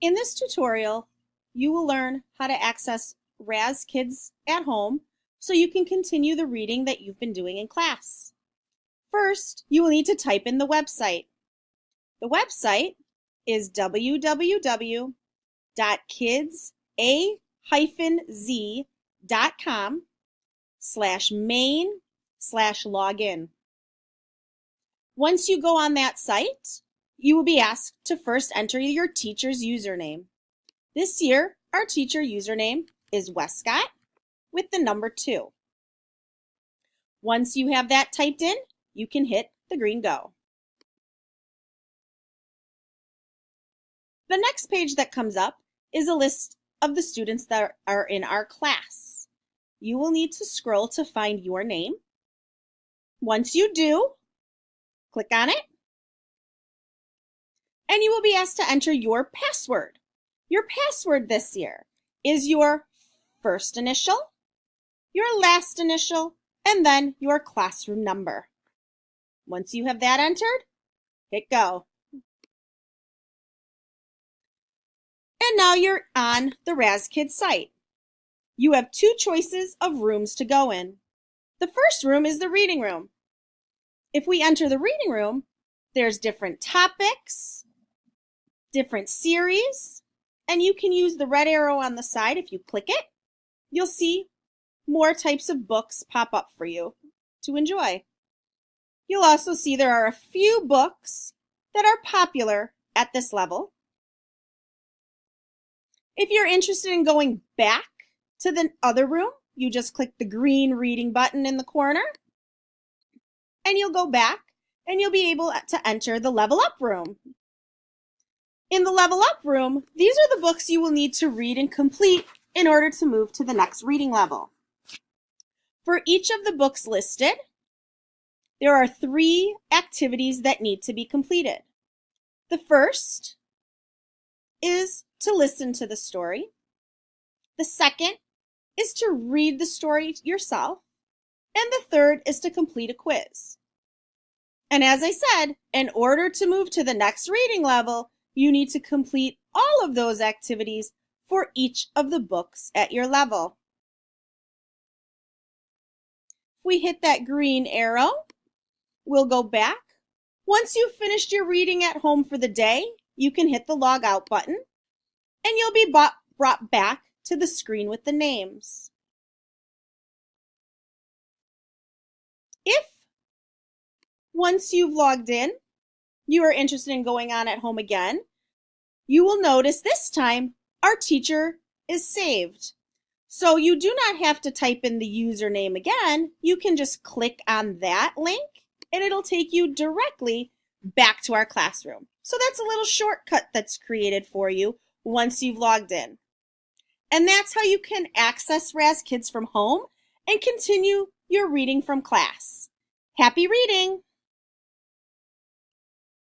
In this tutorial, you will learn how to access Raz Kids at home so you can continue the reading that you've been doing in class. First, you will need to type in the website. The website is www.kidsa-z.com/main/login. Once you go on that site, you will be asked to first enter your teacher's username. This year, our teacher username is Westcott with the number 2. Once you have that typed in, you can hit the green go. The next page that comes up is a list of the students that are in our class. You will need to scroll to find your name. Once you do, click on it, and you will be asked to enter your password. Your password this year is your first initial, your last initial, and then your classroom number. Once you have that entered, hit go. And now you're on the Raz Kids site. You have 2 choices of rooms to go in. The first room is the reading room. If we enter the reading room, there's different topics, different series, and you can use the red arrow on the side. If you click it, you'll see more types of books pop up for you to enjoy. You'll also see there are a few books that are popular at this level. If you're interested in going back to the other room, you just click the green reading button in the corner, and you'll go back and you'll be able to enter the level up room. In the level up room, these are the books you will need to read and complete in order to move to the next reading level. For each of the books listed, there are 3 activities that need to be completed. The first is to listen to the story. The second is to read the story yourself. And the third is to complete a quiz. And as I said, in order to move to the next reading level, you need to complete all of those activities for each of the books at your level. If we hit that green arrow, we'll go back. Once you've finished your reading at home for the day, you can hit the log out button, and you'll be brought back to the screen with the names. If once you've logged in, you are interested in going on at home again, you will notice this time our teacher is saved. So you do not have to type in the username again. You can just click on that link and it'll take you directly back to our classroom. So that's a little shortcut that's created for you once you've logged in. And that's how you can access Raz Kids from home and continue your reading from class. Happy reading!